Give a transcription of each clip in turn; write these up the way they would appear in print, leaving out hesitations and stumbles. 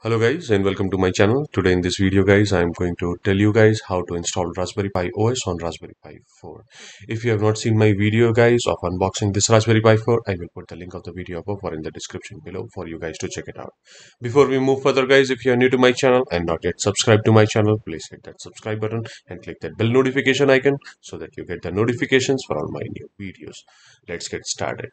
Hello guys and welcome to my channel. Today in this video guys I am going to tell you guys how to install Raspberry Pi OS on Raspberry Pi 4. If you have not seen my video guys of unboxing this Raspberry Pi 4, I will put the link of the video above or in the description below for you guys to check it out. Before we move further guys, if you are new to my channel and not yet subscribed to my channel, please hit that subscribe button and click that bell notification icon so that you get the notifications for all my new videos. Let's get started.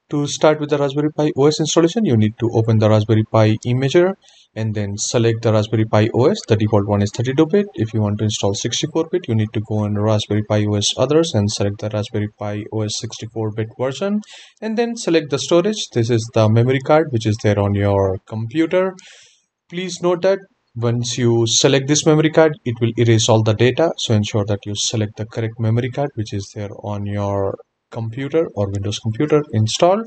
To start with the Raspberry Pi OS installation, you need to open the Raspberry Pi imager and then select the Raspberry Pi OS. The default one is 32-bit. If you want to install 64-bit, you need to go on Raspberry Pi OS others and select the Raspberry Pi OS 64-bit version and then select the storage. This is the memory card which is there on your computer. Please note that once you select this memory card, it will erase all the data. So ensure that you select the correct memory card which is there on your computer or Windows computer installed.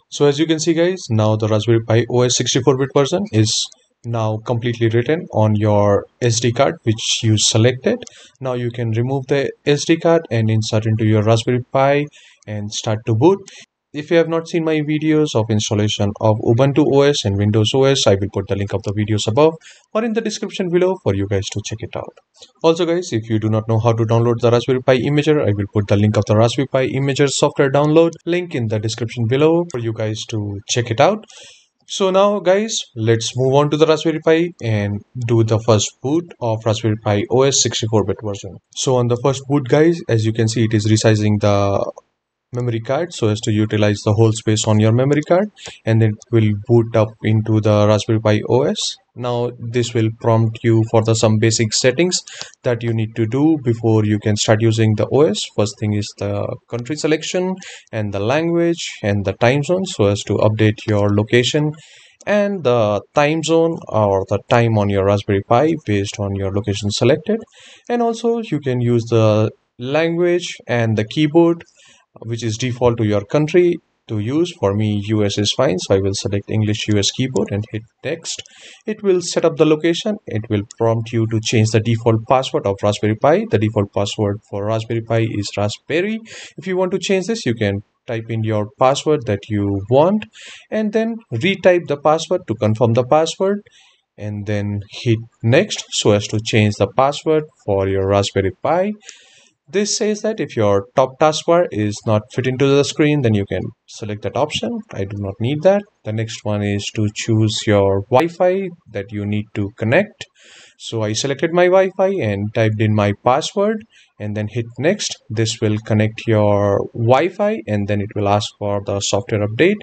So as you can see guys, now the Raspberry Pi OS 64-bit version is now completely written on your SD card which you selected. Now you can remove the SD card and insert into your Raspberry Pi and start to boot. If you have not seen my videos of installation of Ubuntu OS and Windows OS, I will put the link of the videos above or in the description below for you guys to check it out. Also guys, if you do not know how to download the Raspberry Pi imager, I will put the link of the Raspberry Pi imager software download link in the description below for you guys to check it out. So now guys, let's move on to the Raspberry Pi and do the first boot of Raspberry Pi OS 64-bit version. So on the first boot guys, as you can see, it is resizing the memory card so as to utilize the whole space on your memory card, and it will boot up into the Raspberry Pi OS. Now this will prompt you for some basic settings that you need to do before you can start using the OS. First thing is the country selection and the language and the time zone so as to update your location and the time zone or the time on your Raspberry Pi based on your location selected. And also you can use the language and the keyboard which is default to your country to use. For me, US is fine, so I will select English US keyboard and hit next. It will set up the location. It will prompt you to change the default password of Raspberry Pi. The default password for Raspberry Pi is Raspberry. If you want to change this, you can type in your password that you want and then retype the password to confirm the password and then hit next so as to change the password for your Raspberry Pi. This says that if your top taskbar is not fit into the screen, then you can select that option. I do not need that. The next one is to choose your Wi-Fi that you need to connect. So I selected my Wi-Fi and typed in my password and then hit next. This will connect your Wi-Fi and then it will ask for the software update.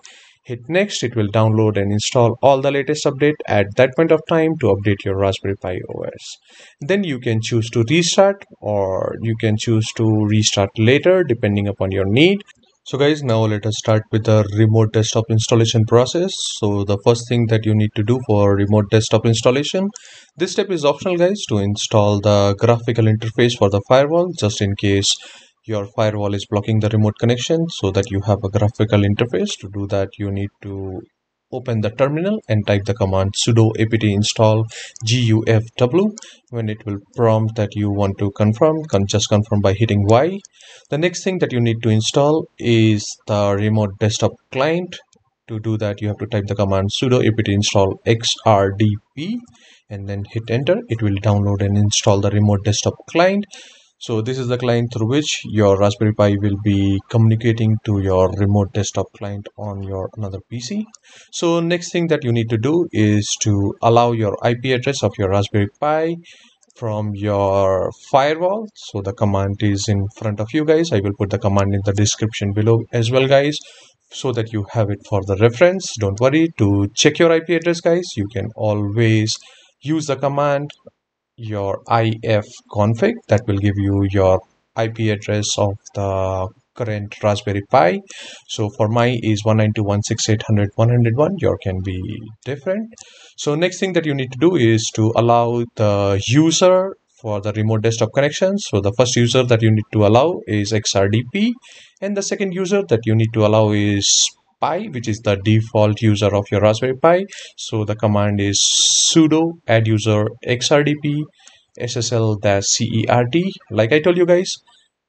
Hit next. It will download and install all the latest update at that point of time to update your Raspberry Pi OS. Then you can choose to restart or you can choose to restart later depending upon your need. So guys, now let us start with the remote desktop installation process. So the first thing that you need to do for remote desktop installation, this step is optional guys, to install the graphical interface for the firewall just in case your firewall is blocking the remote connection, so that you have a graphical interface. To do that, you need to open the terminal and type the command sudo apt install gufw. When it will prompt that you want to confirm, just confirm by hitting Y. The next thing that you need to install is the remote desktop client. To do that, you have to type the command sudo apt install XRDP and then hit enter. It will download and install the remote desktop client. So this is the client through which your Raspberry Pi will be communicating to your remote desktop client on your another PC. So next thing that you need to do is to allow your IP address of your Raspberry Pi from your firewall. So the command is in front of you guys. I will put the command in the description below as well guys, so that you have it for the reference. Don't worry, to check your IP address guys, you can always use the command your ifconfig that will give you your IP address of the current Raspberry Pi. So for mine is 192.168.100.101. Your can be different. So next thing that you need to do is to allow the user for the remote desktop connection. So the first user that you need to allow is XRDP and the second user that you need to allow is Pi, which is the default user of your Raspberry Pi. So the command is sudo adduser XRDP ssl-cert. Like I told you guys,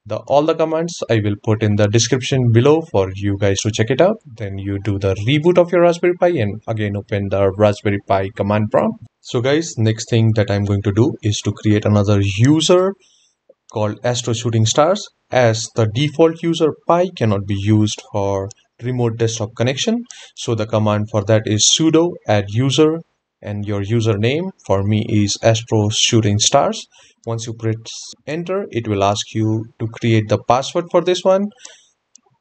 All the commands I will put in the description below for you guys to check it out. Then you do the reboot of your Raspberry Pi and again open the Raspberry Pi command prompt. So guys, next thing that I'm going to do is to create another user called AstroShootingStars, as the default user Pi cannot be used for remote desktop connection. So the command for that is sudo adduser, and your username for me is AstroShootingStars. Once you press enter, it will ask you to create the password for this one.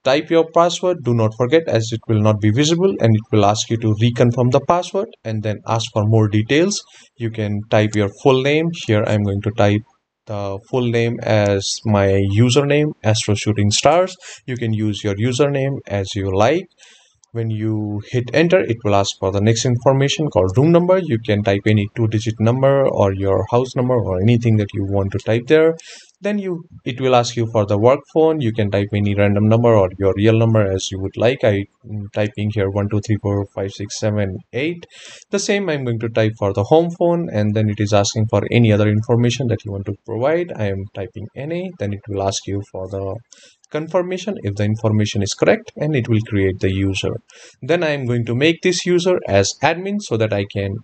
Type your password, do not forget, as it will not be visible, and it will ask you to reconfirm the password and then ask for more details. You can type your full name. Here I'm going to type the full name as my username, AstroShootingStars. You can use your username as you like. When you hit enter, it will ask for the next information called room number. You can type any 2-digit number or your house number or anything that you want to type there. Then it will ask you for the work phone. You can type any random number or your real number as you would like. I'm typing here 1 2 3 4 5 6 7 8. The same I'm going to type for the home phone, and then it is asking for any other information that you want to provide. I am typing NA. Then it will ask you for the confirmation if the information is correct, and it will create the user. Then I am going to make this user as admin so that I can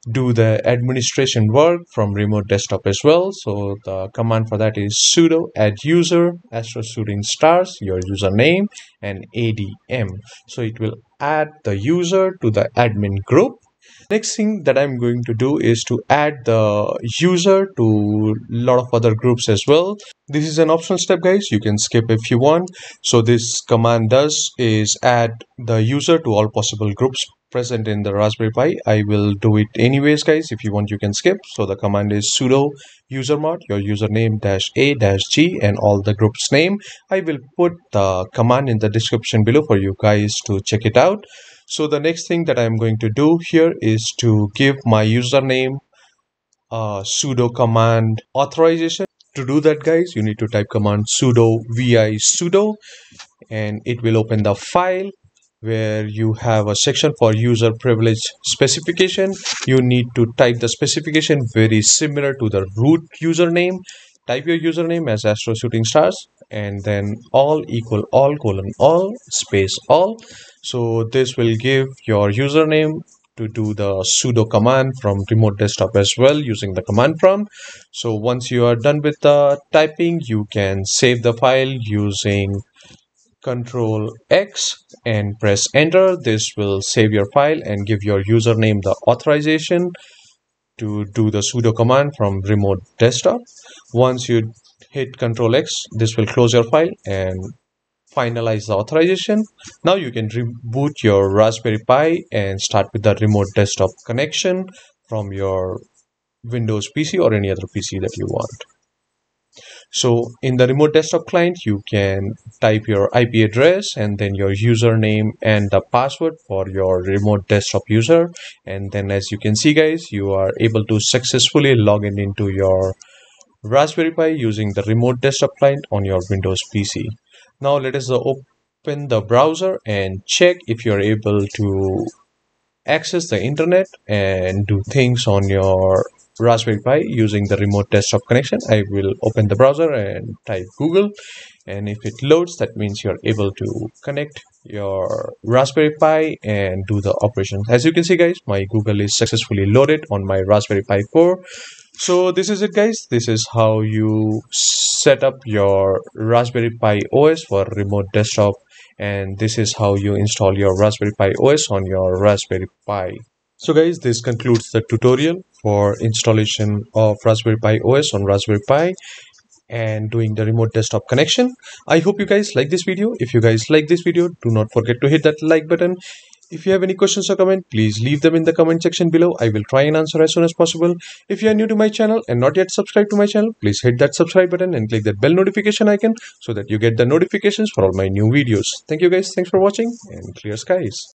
do the administration work from remote desktop as well. So the command for that is sudo adduser AstroShootingStars, your username, and adm. So it will add the user to the admin group. Next thing that I'm going to do is to add the user to a lot of other groups as well. This is an optional step, guys. You can skip if you want. So this command does is add the user to all possible groups present in the Raspberry Pi. I will do it anyways, guys. If you want, you can skip. So the command is sudo usermod, your username -a-g, and all the group's name. I will put the command in the description below for you guys to check it out. So the next thing that I'm going to do here is to give my username a sudo command authorization. To do that, guys, you need to type command sudo vi sudo, and it will open the file where you have a section for user privilege specification. You need to type the specification very similar to the root username. Type your username as AstroShootingStars and then all equal all colon all space all. So this will give your username to do the sudo command from remote desktop as well using the command prompt. So once you are done with the typing, you can save the file using Ctrl X and press enter. This will save your file and give your username the authorization to do the sudo command from remote desktop. Once you hit Ctrl X, this will close your file and finalize the authorization. Now you can reboot your Raspberry Pi and start with the remote desktop connection from your Windows PC or any other PC that you want. So in the remote desktop client, you can type your IP address and then your username and the password for your remote desktop user. And then as you can see, guys, you are able to successfully log in into your Raspberry Pi using the remote desktop client on your Windows PC. Now let us open the browser and check if you're able to access the internet and do things on your Raspberry Pi using the remote desktop connection. I will open the browser and type Google, and if it loads, that means you're able to connect your Raspberry Pi and do the operations. As you can see, guys, my Google is successfully loaded on my Raspberry Pi 4. So this is it, guys. This is how you set up your Raspberry Pi OS for remote desktop, and this is how you install your Raspberry Pi OS on your Raspberry Pi. So guys, this concludes the tutorial for installation of Raspberry Pi OS on Raspberry Pi and doing the remote desktop connection. I hope you guys like this video. If you guys like this video, do not forget to hit that like button. If you have any questions or comment, please leave them in the comment section below. I will try and answer as soon as possible. If you are new to my channel and not yet subscribed to my channel, please hit that subscribe button and click that bell notification icon so that you get the notifications for all my new videos. Thank you guys. Thanks for watching, and clear skies.